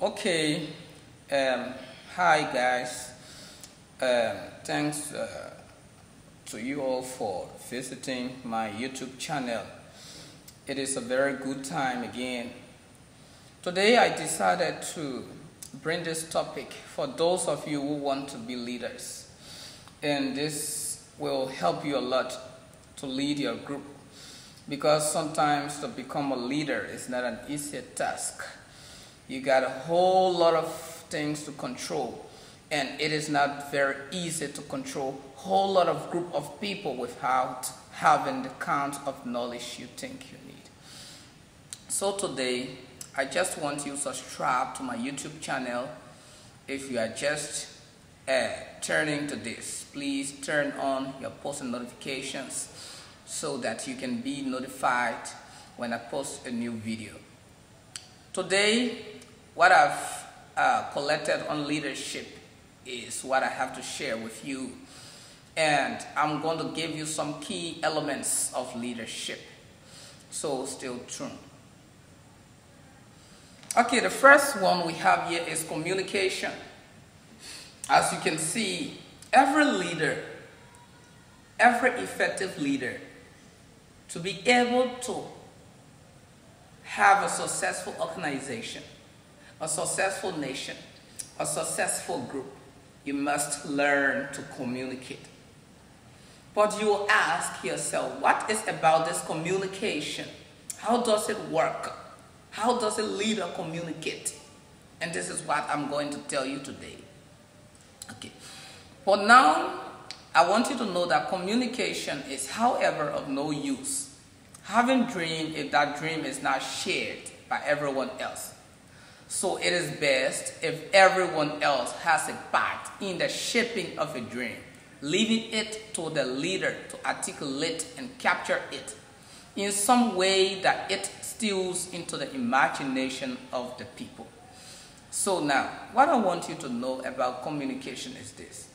Okay, um, hi guys. Thanks to you all for visiting my YouTube channel. It is a very good time again. Today I decided to bring this topic for those of you who want to be leaders. And this will help you a lot to lead your group, because sometimes to become a leader is not an easy task. You got a whole lot of things to control, and it is not very easy to control a whole lot of group of people without having the kind of knowledge you think you need. So today I just want you to subscribe to my YouTube channel. If you are just turning to this, please turn on your post notifications so that you can be notified when I post a new video. Today, what I've collected on leadership is what I have to share with you, and I'm going to give you some key elements of leadership, so stay tuned. Okay, the first one we have here is communication. As you can see, every leader, every effective leader, to be able to have a successful organization, a successful nation, a successful group, you must learn to communicate. But you will ask yourself, what is about this communication? How does it work? How does a leader communicate? And this is what I'm going to tell you today. Okay. For now, I want you to know that communication is, however, of no use. Having dream if that dream is not shared by everyone else. So it is best if everyone else has a part in the shaping of a dream, leaving it to the leader to articulate and capture it in some way that it stills into the imagination of the people. So now, what I want you to know about communication is this.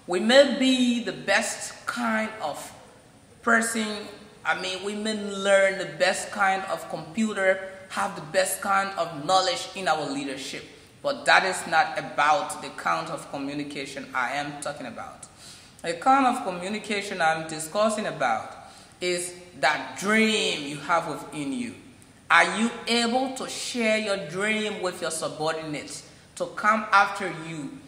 We may be the best kind of person, we may learn the best kind of computer, have the best kind of knowledge in our leadership, but that is not about the kind of communication I am talking about. The kind of communication I'm discussing about is that dream you have within you. Are you able to share your dream with your subordinates to come after you,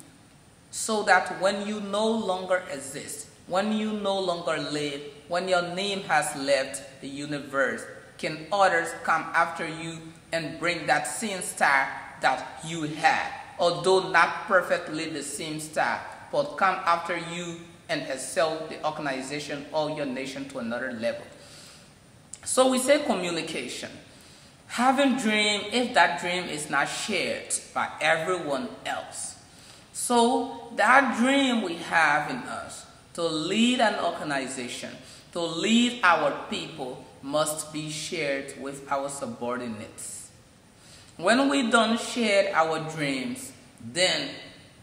so that when you no longer exist, when you no longer live, when your name has left the universe, can others come after you and bring that same star that you had, although not perfectly the same star, but come after you and excel the organization or your nation to another level? So we say communication. Having dream if that dream is not shared by everyone else. So that dream we have in us to lead an organization, to lead our people, must be shared with our subordinates. When we don't share our dreams, then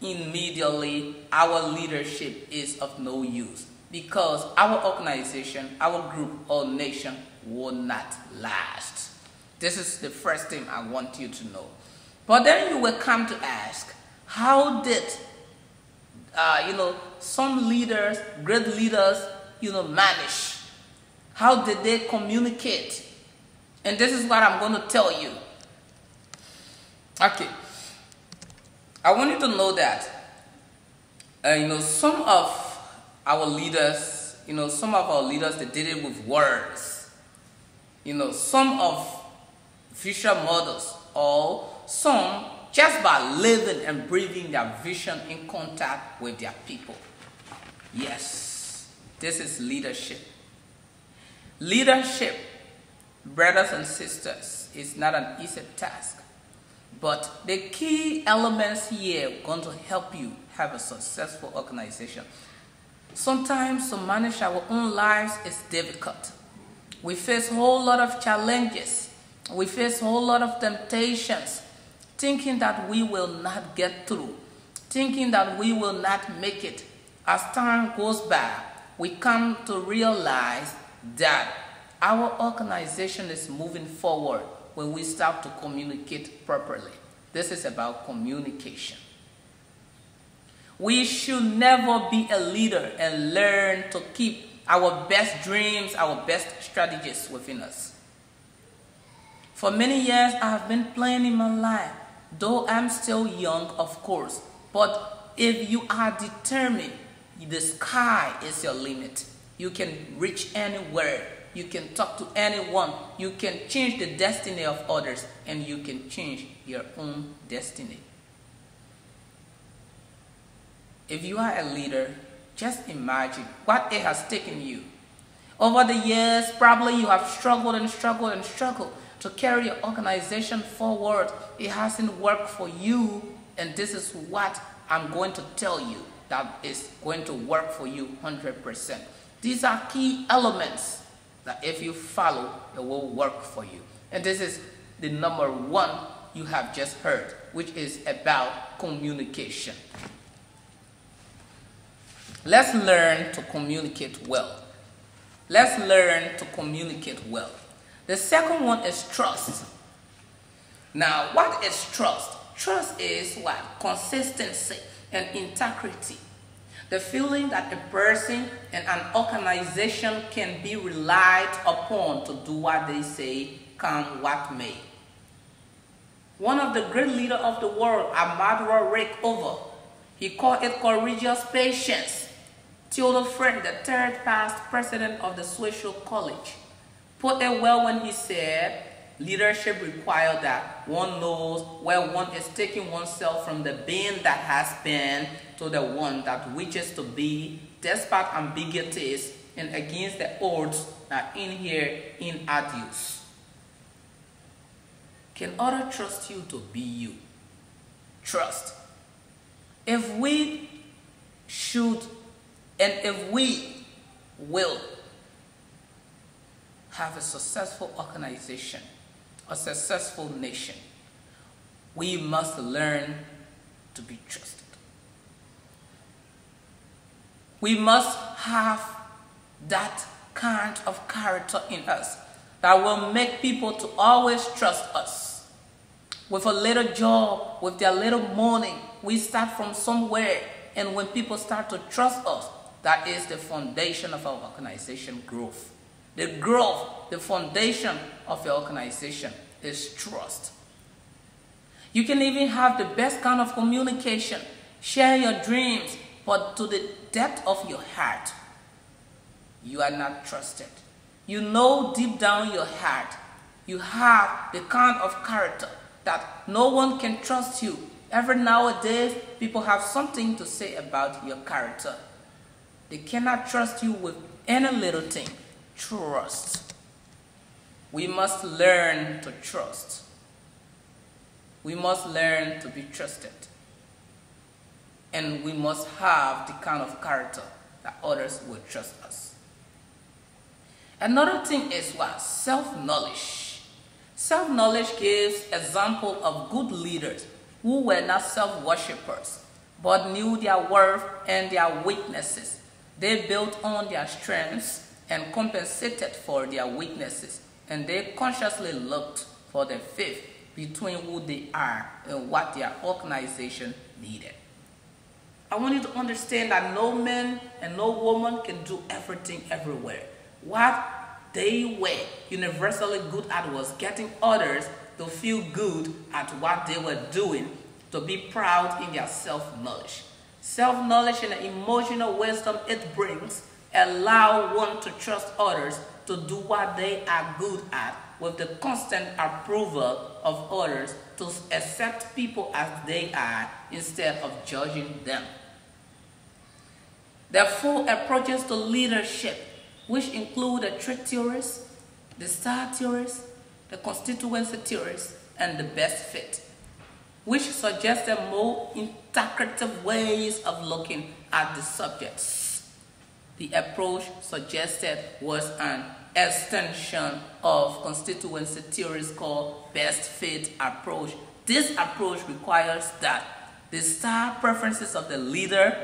immediately our leadership is of no use, because our organization, our group or nation will not last. This is the first thing I want you to know. But then you will come to ask, how did some leaders, great leaders, manage? How did they communicate? And this is what I'm going to tell you. Okay. I want you to know that, some of our leaders, they did it with words. Some of future models, or some just by living and breathing their vision in contact with their people. Yes, this is leadership. Leadership, brothers and sisters, is not an easy task. But the key elements here are going to help you have a successful organization. Sometimes to manage our own lives is difficult. We face a whole lot of challenges. We face a whole lot of temptations, thinking that we will not get through, thinking that we will not make it. As time goes by, we come to realize that our organization is moving forward when we start to communicate properly. This is about communication. We should never be a leader and learn to keep our best dreams, our best strategies within us. For many years, I have been playing in my life, though I'm still young, of course. But if you are determined, the sky is your limit. You can reach anywhere. You can talk to anyone. You can change the destiny of others, and you can change your own destiny. If you are a leader, just imagine what it has taken you. Over the years, probably you have struggled and struggled and struggled to carry your organization forward. It hasn't worked for you, and this is what I'm going to tell you that is going to work for you 100%. These are key elements that if you follow, it will work for you. And this is the number one you have just heard, which is about communication. Let's learn to communicate well. Let's learn to communicate well. The second one is trust. Now, what is trust? Trust is what? Consistency and integrity. The feeling that a person and an organization can be relied upon to do what they say, come what may. One of the great leaders of the world, Amadou Rickover, he called it courageous patience. Theodore Fred, the third past president of the Social College, put it well when he said, leadership requires that one knows where one is taking oneself from the being that has been to the one that wishes to be, despite ambiguities and against the odds that in here in adios. Can others trust you to be you? Trust. If we should and if we will have a successful organization, a successful nation, we must learn to be trusted. We must have that kind of character in us that will make people to always trust us. With a little job, with their little money, we start from somewhere, and when people start to trust us, that is the foundation of our organization growth. The growth, the foundation of your organization is trust. You can even have the best kind of communication, share your dreams, but to the depth of your heart, you are not trusted. You know deep down your heart, you have the kind of character that no one can trust you. Every nowadays, people have something to say about your character. They cannot trust you with any little thing. Trust. We must learn to trust. We must learn to be trusted. And we must have the kind of character that others will trust us. Another thing is what? Self-knowledge. Self-knowledge gives example of good leaders who were not self-worshippers, but knew their worth and their weaknesses. They built on their strengths and compensated for their weaknesses, and they consciously looked for the fit between who they are and what their organization needed. I want you to understand that no man and no woman can do everything everywhere. What they were universally good at was getting others to feel good at what they were doing, to be proud in their self-knowledge. Self-knowledge and the emotional wisdom it brings allow one to trust others to do what they are good at with the constant approval of others, to accept people as they are instead of judging them. There are 4 approaches to leadership, which include the trait theories, the star theories, the constituency theories, and the best fit, which suggest the more integrative ways of looking at the subjects. The approach suggested was an extension of constituency theories called best fit approach. This approach requires that the star preferences of the leader,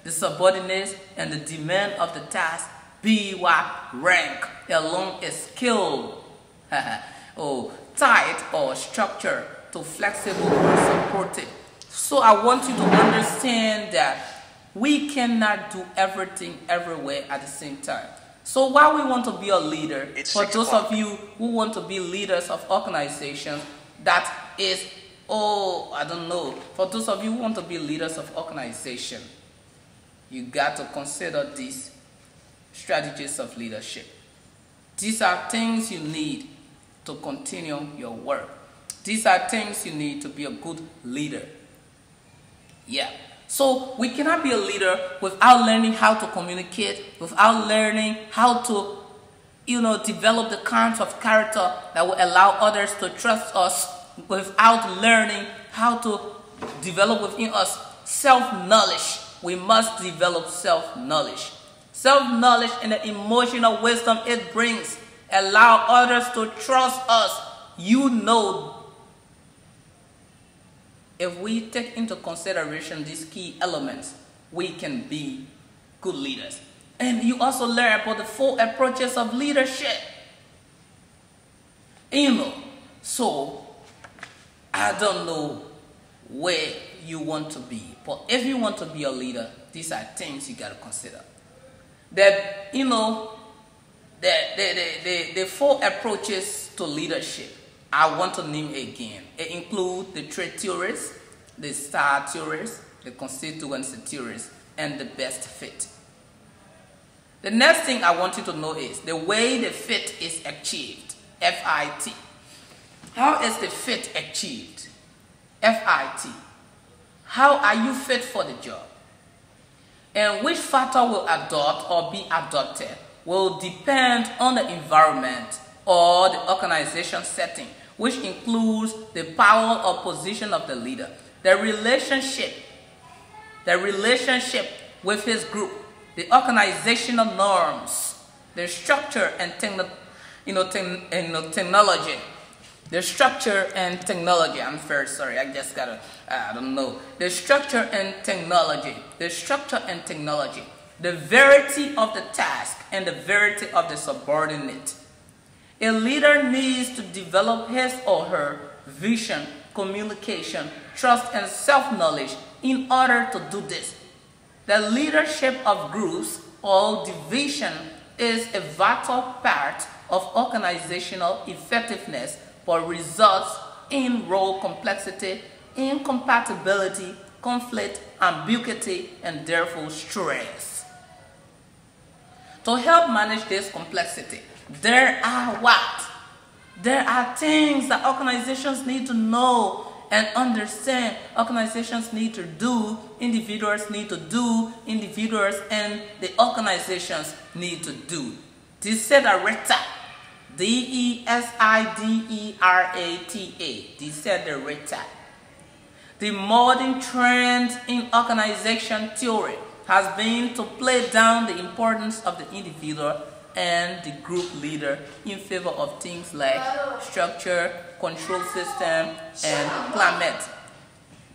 the subordinates, and the demand of the task be what rank along a skill, type or structure to flexible or supportive. So I want you to understand that we cannot do everything everywhere at the same time. So while we want to be a leader, for those of you who want to be leaders of organizations, that is, I don't know, for those of you who want to be leaders of organization, you got to consider these strategies of leadership. These are things you need to continue your work. These are things you need to be a good leader. Yeah. So we cannot be a leader without learning how to communicate, without learning how to, develop the kinds of character that will allow others to trust us, without learning how to develop within us self-knowledge. We must develop self-knowledge. Self-knowledge and the emotional wisdom it brings allow others to trust us. If we take into consideration these key elements, we can be good leaders. And you also learn about the 4 approaches of leadership. So I don't know where you want to be, but if you want to be a leader, these are things you got to consider. That, the 4 approaches to leadership, I want to name again. It includes the trait theories, the star theories, the constituency theories, and the best fit. The next thing I want you to know is the way the fit is achieved, FIT. How is the fit achieved? FIT. How are you fit for the job? And which factor will adopt or be adopted will depend on the environment or the organization setting, which includes the power or position of the leader, the relationship with his group, the organizational norms, the structure and technology. The structure and technology. I'm very sorry. I just gotta. I don't know. The structure and technology. The structure and technology. The verity of the task and the verity of the subordinate. A leader needs to develop his or her vision, communication, trust, and self-knowledge in order to do this. The leadership of groups or division is a vital part of organizational effectiveness, but results in role complexity, incompatibility, conflict, ambiguity, and therefore stress. To help manage this complexity, there are things that organizations need to know and understand. Organizations need to do, individuals need to do, individuals and the organizations need to do. Desiderata. D-E-S-I-D-E-R-A-T-A. Desiderata. The modern trend in organization theory has been to play down the importance of the individual and the group leader in favor of things like structure, control system, and climate.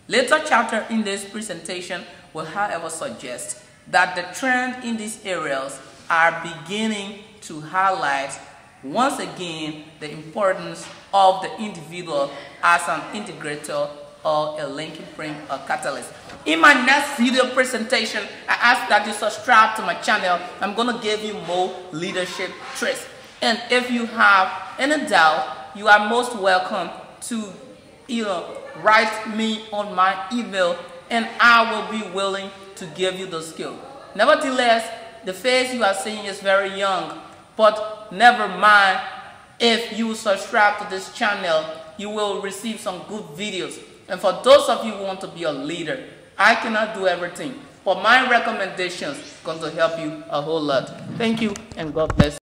Later chapter in this presentation will, however, suggest that the trend in these areas are beginning to highlight once again the importance of the individual as an integrator or a linking point or catalyst. In my next video presentation, I ask that you subscribe to my channel. I'm going to give you more leadership traits. And if you have any doubt, you are most welcome to write me on my email, and I will be willing to give you the skill. Nevertheless, the face you are seeing is very young, but never mind. If you subscribe to this channel, you will receive some good videos. And for those of you who want to be a leader, I cannot do everything, but my recommendations are going to help you a whole lot. Thank you, and God bless you.